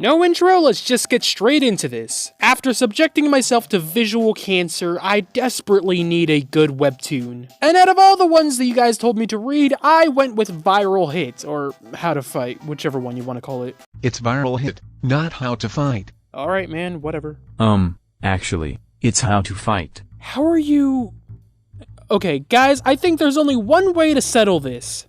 No intro, let's just get straight into this. After subjecting myself to visual cancer, I desperately need a good webtoon. And out of all the ones that you guys told me to read, I went with Viral Hit, or How to Fight, whichever one you want to call it. It's Viral Hit, not How to Fight. Alright man, whatever. Actually, it's How to Fight. How are you... Okay, guys, I think there's only one way to settle this.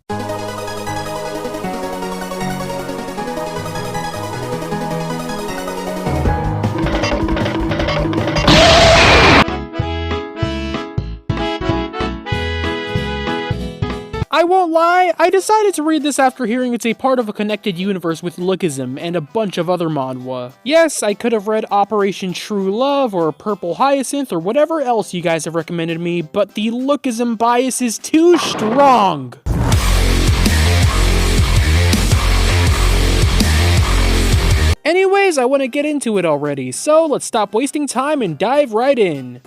I won't lie, I decided to read this after hearing it's a part of a connected universe with Lookism and a bunch of other manhwa. Yes, I could have read Operation True Love or Purple Hyacinth or whatever else you guys have recommended me, but the Lookism bias is too strong! Anyways, I want to get into it already, so let's stop wasting time and dive right in.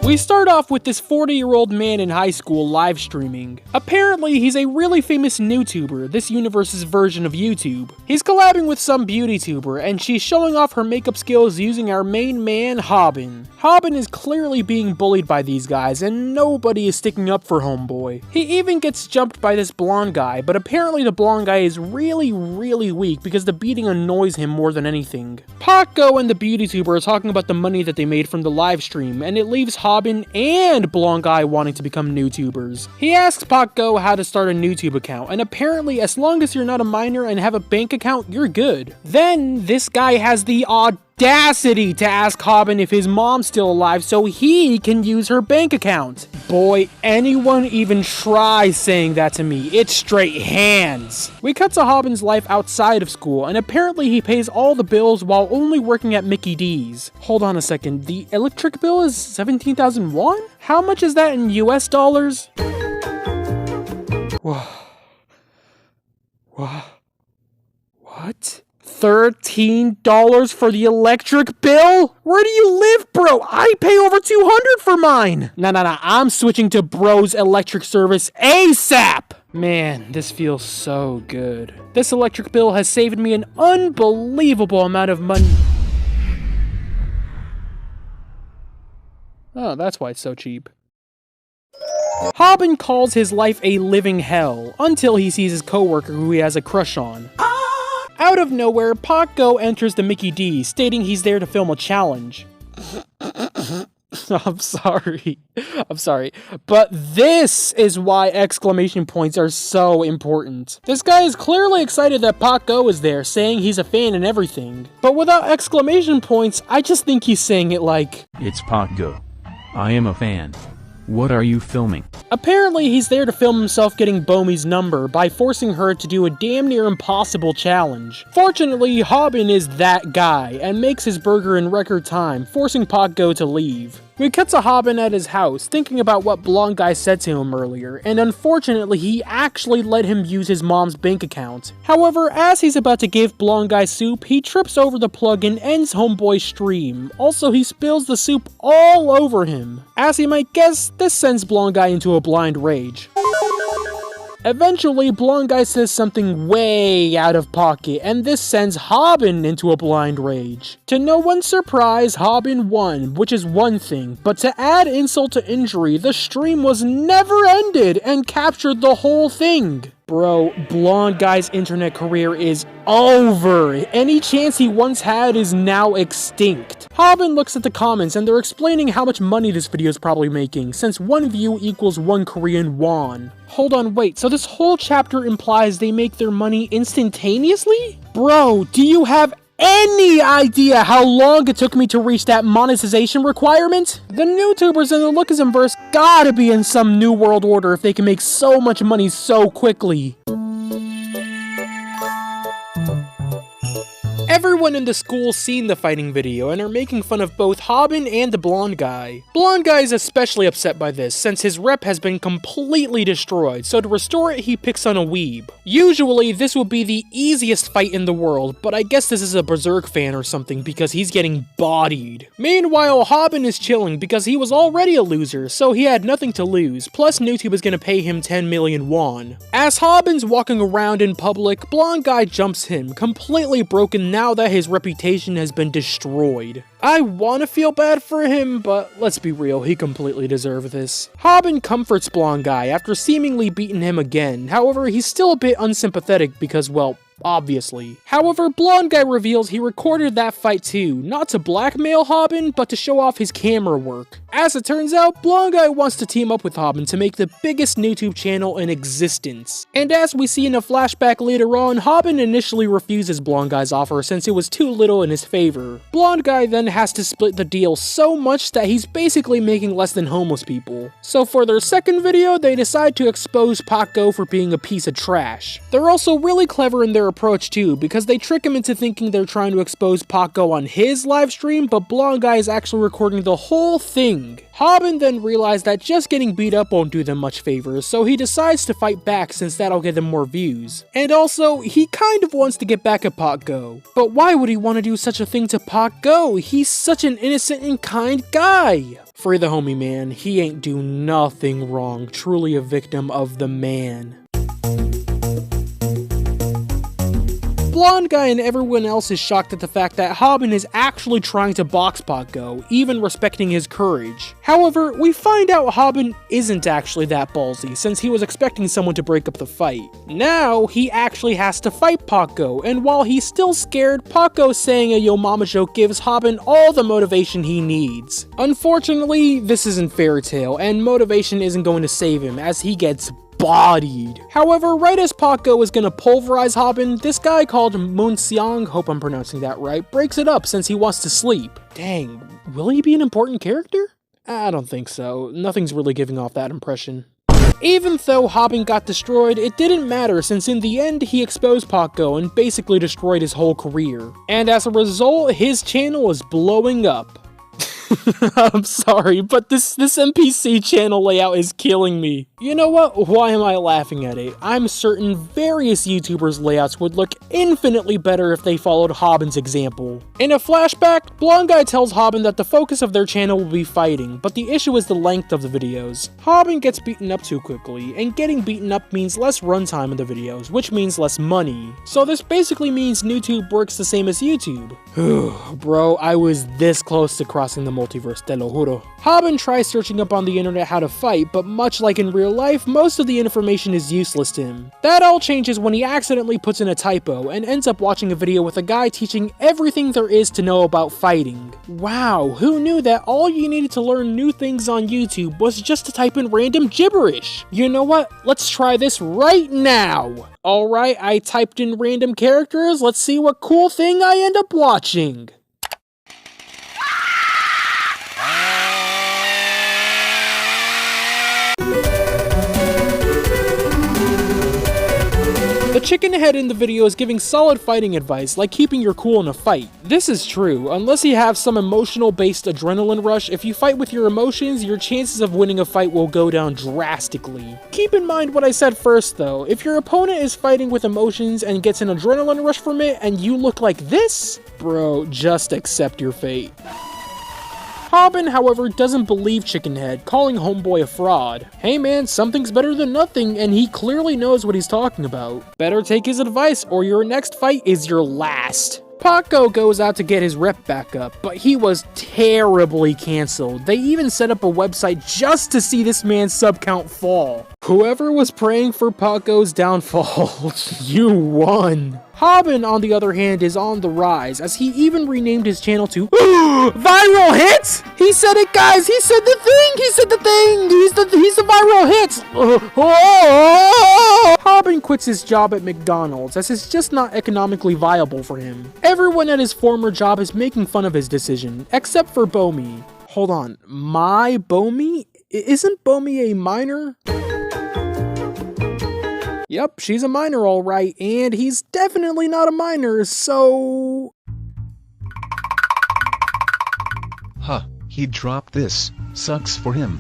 We start off with this 40-year-old man in high school live streaming. Apparently, he's a really famous YouTuber, this universe's version of YouTube. He's collabing with some beauty tuber, and she's showing off her makeup skills using our main man, Haben. Haben is clearly being bullied by these guys, and nobody is sticking up for homeboy. He even gets jumped by this blonde guy, but apparently the blonde guy is really weak because the beating annoys him more than anything. Paco and the beauty tuber are talking about the money that they made from the live stream, and it leaves Haben and blonde guy wanting to become YouTubers. He asks Paco how to start a YouTube account, and apparently as long as you're not a minor and have a bank account, you're good. Then this guy has the audacity to ask Haben if his mom's still alive so he can use her bank account. Boy, anyone even try saying that to me, it's straight hands. We cut to Haben's life outside of school, and apparently he pays all the bills while only working at Mickey D's. Hold on a second, the electric bill is 17,000 won? How much is that in US dollars? What? $13 for the electric bill? Where do you live, bro? I pay over $200 for mine. Nah, I'm switching to Bro's electric service ASAP. Man, this feels so good. This electric bill has saved me an unbelievable amount of money. Oh, that's why it's so cheap. Haben calls his life a living hell until he sees his coworker who he has a crush on. Out of nowhere, Paco enters the Mickey D, stating he's there to film a challenge. I'm sorry, but this is why exclamation points are so important. This guy is clearly excited that Paco is there, saying he's a fan and everything. But without exclamation points, I just think he's saying it like, It's Paco. I am a fan. What are you filming? Apparently, he's there to film himself getting Bomi's number by forcing her to do a damn near impossible challenge. Fortunately, Haben is that guy and makes his burger in record time, forcing Paco to leave. We cut to Haben at his house, thinking about what blonde guy said to him earlier, and unfortunately he actually let him use his mom's bank account. However, as he's about to give blonde guy soup, he trips over the plug and ends homeboy's stream. Also, he spills the soup all over him. As you might guess, this sends blonde guy into a blind rage. Eventually, blonde guy says something way out of pocket, and this sends Haben into a blind rage. To no one's surprise, Haben won, which is one thing, but to add insult to injury, the stream was never ended and captured the whole thing. Bro, blonde guy's internet career is over. Any chance he once had is now extinct. Haben looks at the comments and they're explaining how much money this video is probably making, since 1 view equals 1 Korean won. Hold on, wait, so this whole chapter implies they make their money instantaneously? Bro, do you have any idea how long it took me to reach that monetization requirement? The YouTubers in the Lookismverse gotta be in some new world order if they can make so much money so quickly. Every everyone in the school seen the fighting video and are making fun of both Haben and the blonde guy. Blonde guy is especially upset by this since his rep has been completely destroyed, so to restore it he picks on a weeb. Usually this would be the easiest fight in the world, but I guess this is a Berserk fan or something because he's getting bodied. Meanwhile, Haben is chilling because he was already a loser, so he had nothing to lose, plus YouTube is gonna pay him 10 million won. As Haben's walking around in public, blonde guy jumps him, completely broken now that his reputation has been destroyed. I wanna feel bad for him, but let's be real, he completely deserved this. Haben comforts blonde guy after seemingly beating him again, however he's still a bit unsympathetic because, well, obviously. However, blonde guy reveals he recorded that fight too, not to blackmail Haben, but to show off his camera work. As it turns out, blonde guy wants to team up with Haben to make the biggest YouTube channel in existence. And as we see in a flashback later on, Haben initially refuses blonde guy's offer since it was too little in his favor. Blonde guy then has to split the deal so much that he's basically making less than homeless people. So for their second video, they decide to expose Paco for being a piece of trash. They're also really clever in their approach too, because they trick him into thinking they're trying to expose Paco on his livestream, but blonde guy is actually recording the whole thing. Haben then realized that just getting beat up won't do them much favors, so he decides to fight back since that'll get them more views. And also, he kind of wants to get back at Paco. But why would he want to do such a thing to Paco? He's such an innocent and kind guy. Free the homie, man. He ain't do nothing wrong. Truly a victim of the man. Blonde guy and everyone else is shocked at the fact that Haben is actually trying to box Paco, even respecting his courage. However, we find out Haben isn't actually that ballsy, since he was expecting someone to break up the fight. Now, he actually has to fight Paco, and while he's still scared, Paco saying a yo mama joke gives Haben all the motivation he needs. Unfortunately, this isn't fairy tale, and motivation isn't going to save him, as he gets bodied. However, right as Paco is gonna pulverize Haben, this guy called Munxiang, hope I'm pronouncing that right, breaks it up since he wants to sleep. Dang, will he be an important character? I don't think so. Nothing's really giving off that impression. Even though Haben got destroyed, it didn't matter since in the end he exposed Paco and basically destroyed his whole career. And as a result, his channel is blowing up. I'm sorry, but this NPC channel layout is killing me. You know what? Why am I laughing at it? I'm certain various YouTubers' layouts would look infinitely better if they followed Haben's example. In a flashback, blonde guy tells Haben that the focus of their channel will be fighting, but the issue is the length of the videos. Haben gets beaten up too quickly, and getting beaten up means less runtime in the videos, which means less money. So this basically means YouTube works the same as YouTube. Bro, I was this close to crossing the multiverse, te lo juro. Haben tries searching up on the internet how to fight, but much like in real life, most of the information is useless to him. That all changes when he accidentally puts in a typo and ends up watching a video with a guy teaching everything there is to know about fighting. Wow, who knew that all you needed to learn new things on YouTube was just to type in random gibberish? You know what? Let's try this right now. Alright, I typed in random characters, let's see what cool thing I end up watching. The chicken head in the video is giving solid fighting advice, like keeping your cool in a fight. This is true, unless you have some emotional-based adrenaline rush, if you fight with your emotions, your chances of winning a fight will go down drastically. Keep in mind what I said first though, if your opponent is fighting with emotions and gets an adrenaline rush from it, and you look like this, bro, just accept your fate. Haben, however, doesn't believe Chickenhead, calling Homeboy a fraud. Hey man, something's better than nothing, and he clearly knows what he's talking about. Better take his advice, or your next fight is your last. Paco goes out to get his rep back up, but he was terribly cancelled. They even set up a website just to see this man's sub count fall. Whoever was praying for Paco's downfall, you won. Haben, on the other hand, is on the rise, as he even renamed his channel to Viral Hits! He said it, guys! He said the thing! He said the thing! He's the viral hits! Haben quits his job at McDonald's, as it's just not economically viable for him. Everyone at his former job is making fun of his decision, except for Bomi. Hold on, my Bomi? Isn't Bomi a minor? Yep, she's a minor alright, and he's definitely not a minor, so... Huh, he dropped this, sucks for him.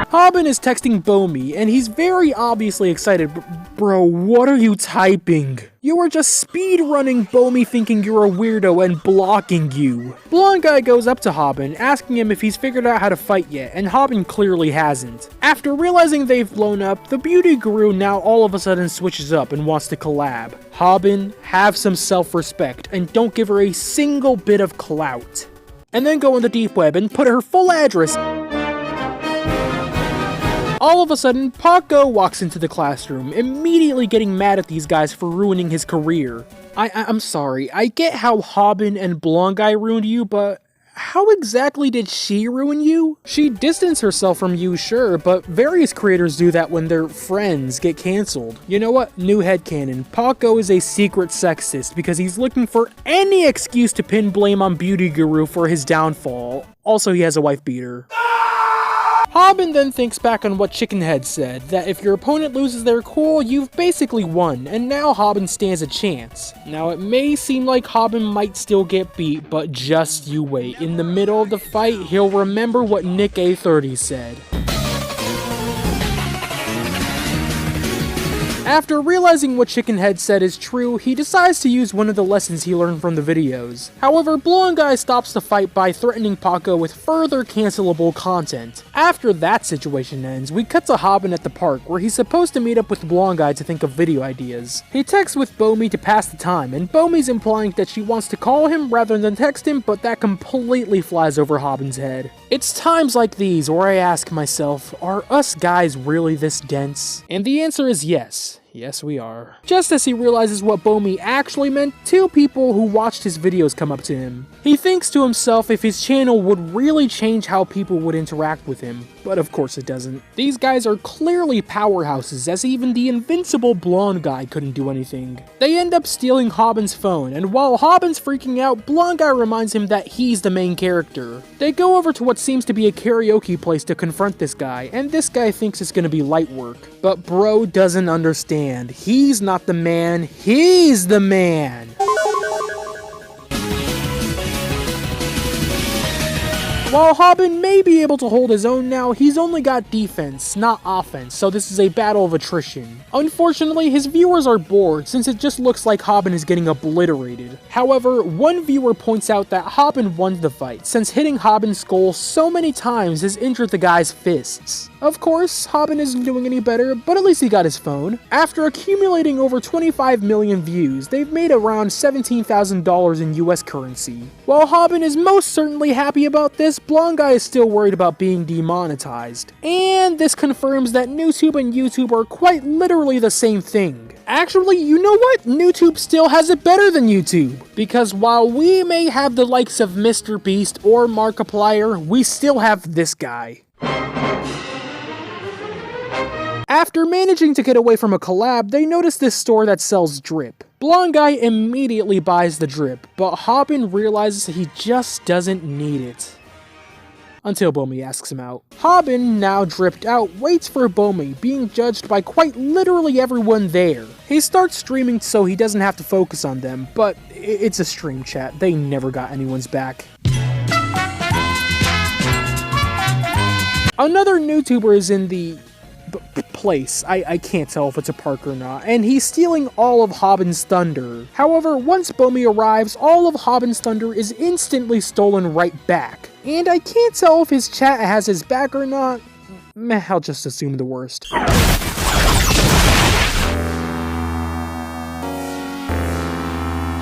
Haben is texting Bomi, and he's very obviously excited. Bro, what are you typing? You are just speed running Bomi thinking you're a weirdo and blocking you. Blonde guy goes up to Haben, asking him if he's figured out how to fight yet, and Haben clearly hasn't. After realizing they've blown up, the beauty guru now all of a sudden switches up and wants to collab. Haben, have some self-respect, and don't give her a single bit of clout. And then go on the deep web and put her full address. All of a sudden, Paco walks into the classroom, immediately getting mad at these guys for ruining his career. I'm sorry, I get how Haben and Blonde Guy ruined you, but how exactly did she ruin you? She distanced herself from you, sure, but various creators do that when their friends get cancelled. You know what? New headcanon. Paco is a secret sexist because he's looking for any excuse to pin blame on Beauty Guru for his downfall. Also, he has a wife beater. Haben then thinks back on what Chickenhead said, that if your opponent loses their cool, you've basically won, and now Haben stands a chance. Now it may seem like Haben might still get beat, but just you wait. In the middle of the fight, he'll remember what Nick A30 said. After realizing what Chickenhead said is true, he decides to use one of the lessons he learned from the videos. However, Blonde Guy stops the fight by threatening Paco with further cancelable content. After that situation ends, we cut to Haben at the park, where he's supposed to meet up with Blonde Guy to think of video ideas. He texts with Bomi to pass the time, and Bomi's implying that she wants to call him rather than text him, but that completely flies over Haben's head. It's times like these where I ask myself, are us guys really this dense? And the answer is yes. Yes, we are. Just as he realizes what Bomi actually meant, two people who watched his videos come up to him. He thinks to himself if his channel would really change how people would interact with him, but of course it doesn't. These guys are clearly powerhouses, as even the invincible Blonde Guy couldn't do anything. They end up stealing Haben's phone, and while Haben's freaking out, Blonde Guy reminds him that he's the main character. They go over to what seems to be a karaoke place to confront this guy, and this guy thinks it's gonna be light work. But bro doesn't understand. He's not the man, he's the man! While Haben may be able to hold his own now, he's only got defense, not offense, so this is a battle of attrition. Unfortunately, his viewers are bored since it just looks like Haben is getting obliterated. However, one viewer points out that Haben won the fight, since hitting Haben's skull so many times has injured the guy's fists. Of course, Haben isn't doing any better, but at least he got his phone. After accumulating over 25 million views, they've made around $17,000 in US currency. While Haben is most certainly happy about this, Blonde Guy is still worried about being demonetized. And this confirms that NewTube and YouTube are quite literally the same thing. Actually, you know what? NewTube still has it better than YouTube. Because while we may have the likes of Mr. Beast or Markiplier, we still have this guy. After managing to get away from a collab, they notice this store that sells drip. Blonde Guy immediately buys the drip, but Haben realizes he just doesn't need it. Until Bomi asks him out. Haben, now dripped out, waits for Bomi, being judged by quite literally everyone there. He starts streaming so he doesn't have to focus on them, but it's a stream chat, they never got anyone's back. Another YouTuber is in the place. I can't tell if it's a park or not, and he's stealing all of Haben's thunder. However, once Bomi arrives, all of Haben's thunder is instantly stolen right back. And I can't tell if his chat has his back or not. Meh, I'll just assume the worst.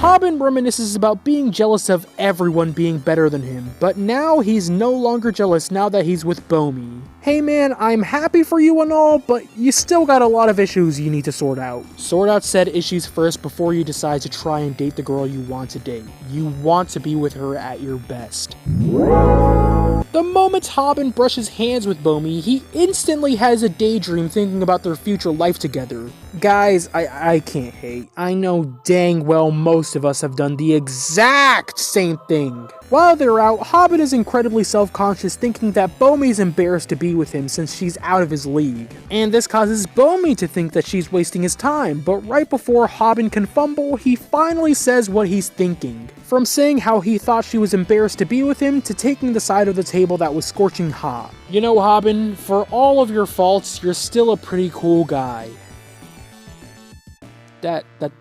Haben reminisces about being jealous of everyone being better than him, but now he's no longer jealous now that he's with Bomi. Hey man, I'm happy for you and all, but you still got a lot of issues you need to sort out. Sort out said issues first before you decide to try and date the girl you want to date. You want to be with her at your best. The moment Haben brushes hands with Bomi, he instantly has a daydream thinking about their future life together. Guys, I can't hate. I know dang well most of us have done the exact same thing. While they're out, Hobbit is incredibly self-conscious, thinking that Bomi's embarrassed to be with him since she's out of his league. And this causes Bomi to think that she's wasting his time, but right before Hobbit can fumble, he finally says what he's thinking. From saying how he thought she was embarrassed to be with him, to taking the side of the table that was scorching hot. You know, Hobbit, for all of your faults, you're still a pretty cool guy.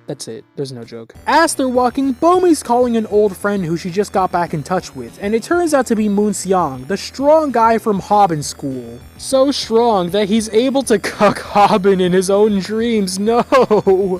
That's it. There's no joke. As they're walking, Bomi's calling an old friend who she just got back in touch with, and it turns out to be Moon Seong, the strong guy from Hobbin school. So strong that he's able to cuck Hobbin in his own dreams. No!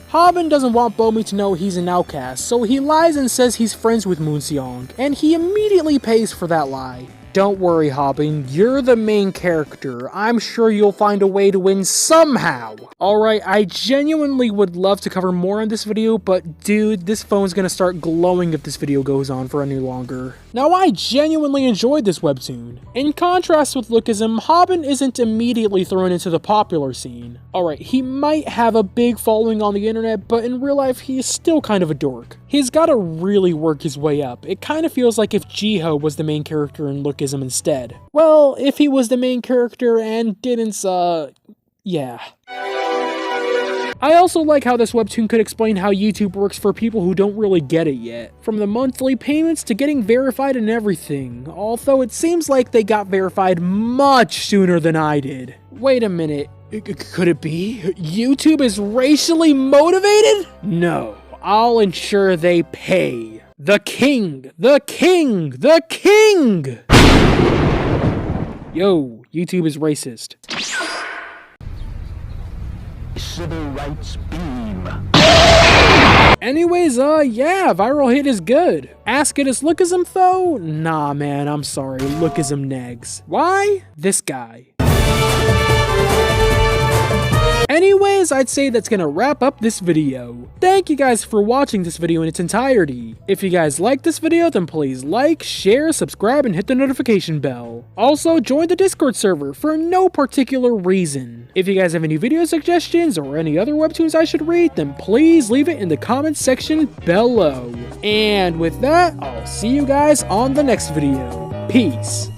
Hobbin doesn't want Bomi to know he's an outcast, so he lies and says he's friends with Moon Seong, and he immediately pays for that lie. Don't worry, Hobbin, you're the main character. I'm sure you'll find a way to win somehow. Alright, I genuinely would love to cover more on this video, but dude, this phone's gonna start glowing if this video goes on for any longer. Now, I genuinely enjoyed this webtoon. In contrast with Lookism, Hobbin isn't immediately thrown into the popular scene. Alright, he might have a big following on the internet, but in real life, he is still kind of a dork. He's gotta really work his way up. It kinda feels like if Jiho was the main character in Lookism instead. Well, if he was the main character and didn't, yeah. I also like how this webtoon could explain how YouTube works for people who don't really get it yet. From the monthly payments to getting verified and everything. Although it seems like they got verified much sooner than I did. Wait a minute. Could it be? YouTube is racially motivated? No. I'll ensure they pay. The king! The king! The king! Yo, YouTube is racist. Civil rights beam. Anyways, yeah, viral hit is good. Ask it as Lookism though? Nah, man, I'm sorry, Lookism negs. Why? This guy. Anyways, I'd say that's gonna wrap up this video. Thank you guys for watching this video in its entirety. If you guys liked this video, then please like, share, subscribe, and hit the notification bell. Also, join the Discord server for no particular reason. If you guys have any video suggestions or any other webtoons I should read, then please leave it in the comments section below. And with that, I'll see you guys on the next video. Peace.